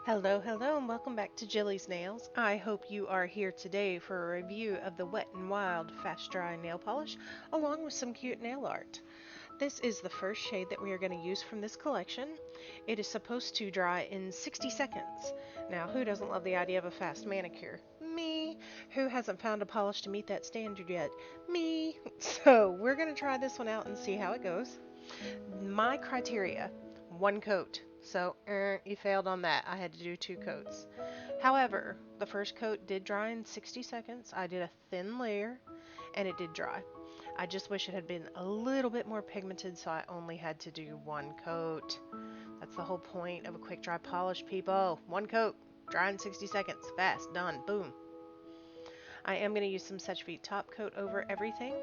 Hello, hello, and welcome back to Jillies Nails. I hope you are here today for a review of the Wet n Wild Fast Dry Nail Polish, along with some cute nail art. This is the first shade that we are going to use from this collection. It is supposed to dry in 60 seconds. Now, who doesn't love the idea of a fast manicure? Me. Who hasn't found a polish to meet that standard yet? Me. So, we're going to try this one out and see how it goes. My criteria, one coat. So, you failed on that. I had to do two coats. However, the first coat did dry in 60 seconds. I did a thin layer and it did dry. I just wish it had been a little bit more pigmented, so I only had to do one coat. That's the whole point of a quick dry polish, people. One coat, dry in 60 seconds, fast, done, boom. I am going to use some Such Feet top coat over everything.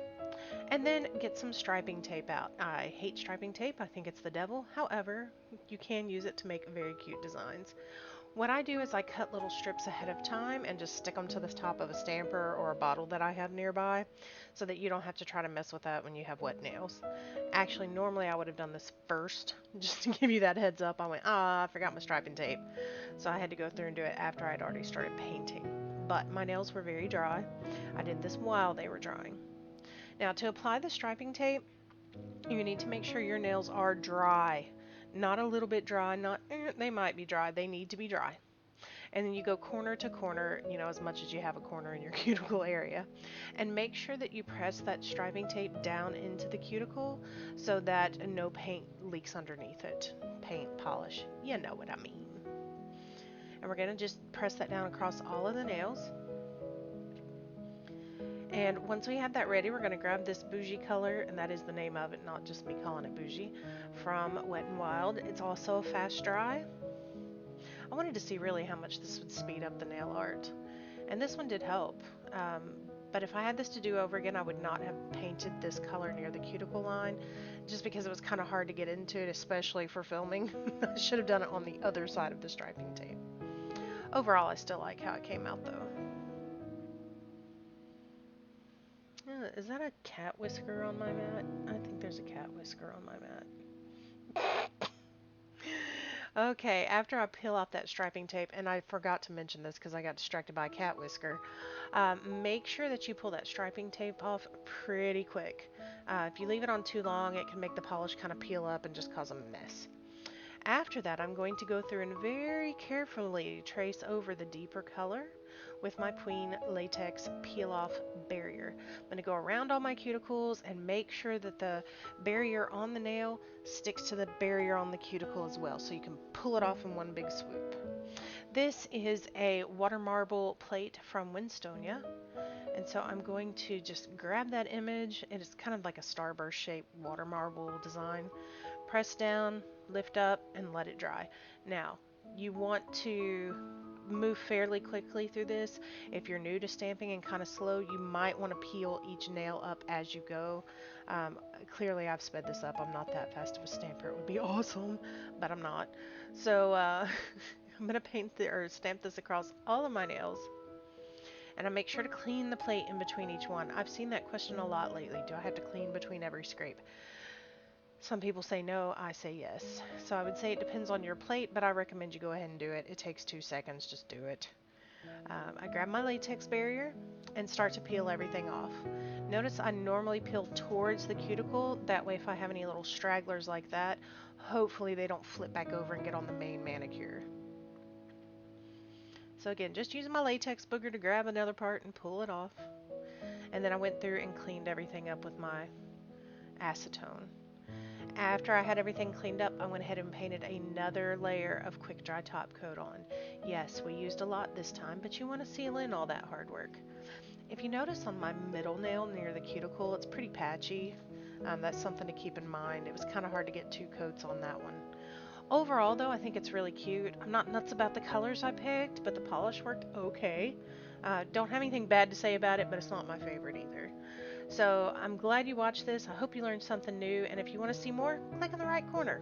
And then get some striping tape out. I hate striping tape. I think it's the devil. However, you can use it to make very cute designs. What I do is I cut little strips ahead of time and just stick them to the top of a stamper or a bottle that I have nearby so that you don't have to try to mess with that when you have wet nails. Actually, normally I would have done this first just to give you that heads up. I went, I forgot my striping tape. So I had to go through and do it after I'd already started painting. But my nails were very dry. I did this while they were drying. Now, to apply the striping tape, you need to make sure your nails are dry. Not a little bit dry, not they might be dry, they need to be dry. And then you go corner to corner, as much as you have a corner in your cuticle area. And make sure that you press that striping tape down into the cuticle so that no paint leaks underneath it. Paint, polish, you know what I mean. And we're going to just press that down across all of the nails. And once we have that ready, we're going to grab this bougie color, and that is the name of it, not just me calling it bougie, from Wet n Wild. It's also a fast dry. I wanted to see really how much this would speed up the nail art, and this one did help. But if I had this to do over again, I would not have painted this color near the cuticle line, just because it was kind of hard to get into it, especially for filming. I should have done it on the other side of the striping tape. Overall, I still like how it came out though. Is that a cat whisker on my mat? I think there's a cat whisker on my mat. Okay, after I peel off that striping tape, and I forgot to mention this because I got distracted by a cat whisker, make sure that you pull that striping tape off pretty quick. If you leave it on too long, it can make the polish kind of peel up and just cause a mess. After that, I'm going to go through and very carefully trace over the deeper color with my Pueen Latex Peel Off barrier. I'm going to go around all my cuticles and make sure that the barrier on the nail sticks to the barrier on the cuticle as well, so you can pull it off in one big swoop. This is a water marble plate from Winstonia, and so I'm going to just grab that image. It is kind of like a starburst shaped water marble design. Press down, lift up, and let it dry. Now, you want to move fairly quickly through this. If you're new to stamping and kind of slow, you might want to peel each nail up as you go. Clearly, I've sped this up. I'm not that fast of a stamper. It would be awesome, but I'm not. So, I'm going to or stamp this across all of my nails. And I make sure to clean the plate in between each one. I've seen that question a lot lately. Do I have to clean between every scrape? Some people say no, I say yes. So I would say it depends on your plate, but I recommend you go ahead and do it. It takes 2 seconds, just do it. I grab my latex barrier and start to peel everything off. Notice I normally peel towards the cuticle, that way if I have any little stragglers like that, hopefully they don't flip back over and get on the main manicure. So again, just using my latex booger to grab another part and pull it off. And then I went through and cleaned everything up with my acetone. After I had everything cleaned up, I went ahead and painted another layer of quick dry top coat on. Yes, we used a lot this time, but you want to seal in all that hard work. If you notice on my middle nail near the cuticle, it's pretty patchy. That's something to keep in mind. It was kind of hard to get two coats on that one. Overall, though, I think it's really cute. I'm not nuts about the colors I picked, but the polish worked okay. Don't have anything bad to say about it, but it's not my favorite either. So I'm glad you watched this. I hope you learned something new, and if you want to see more, click on the right corner.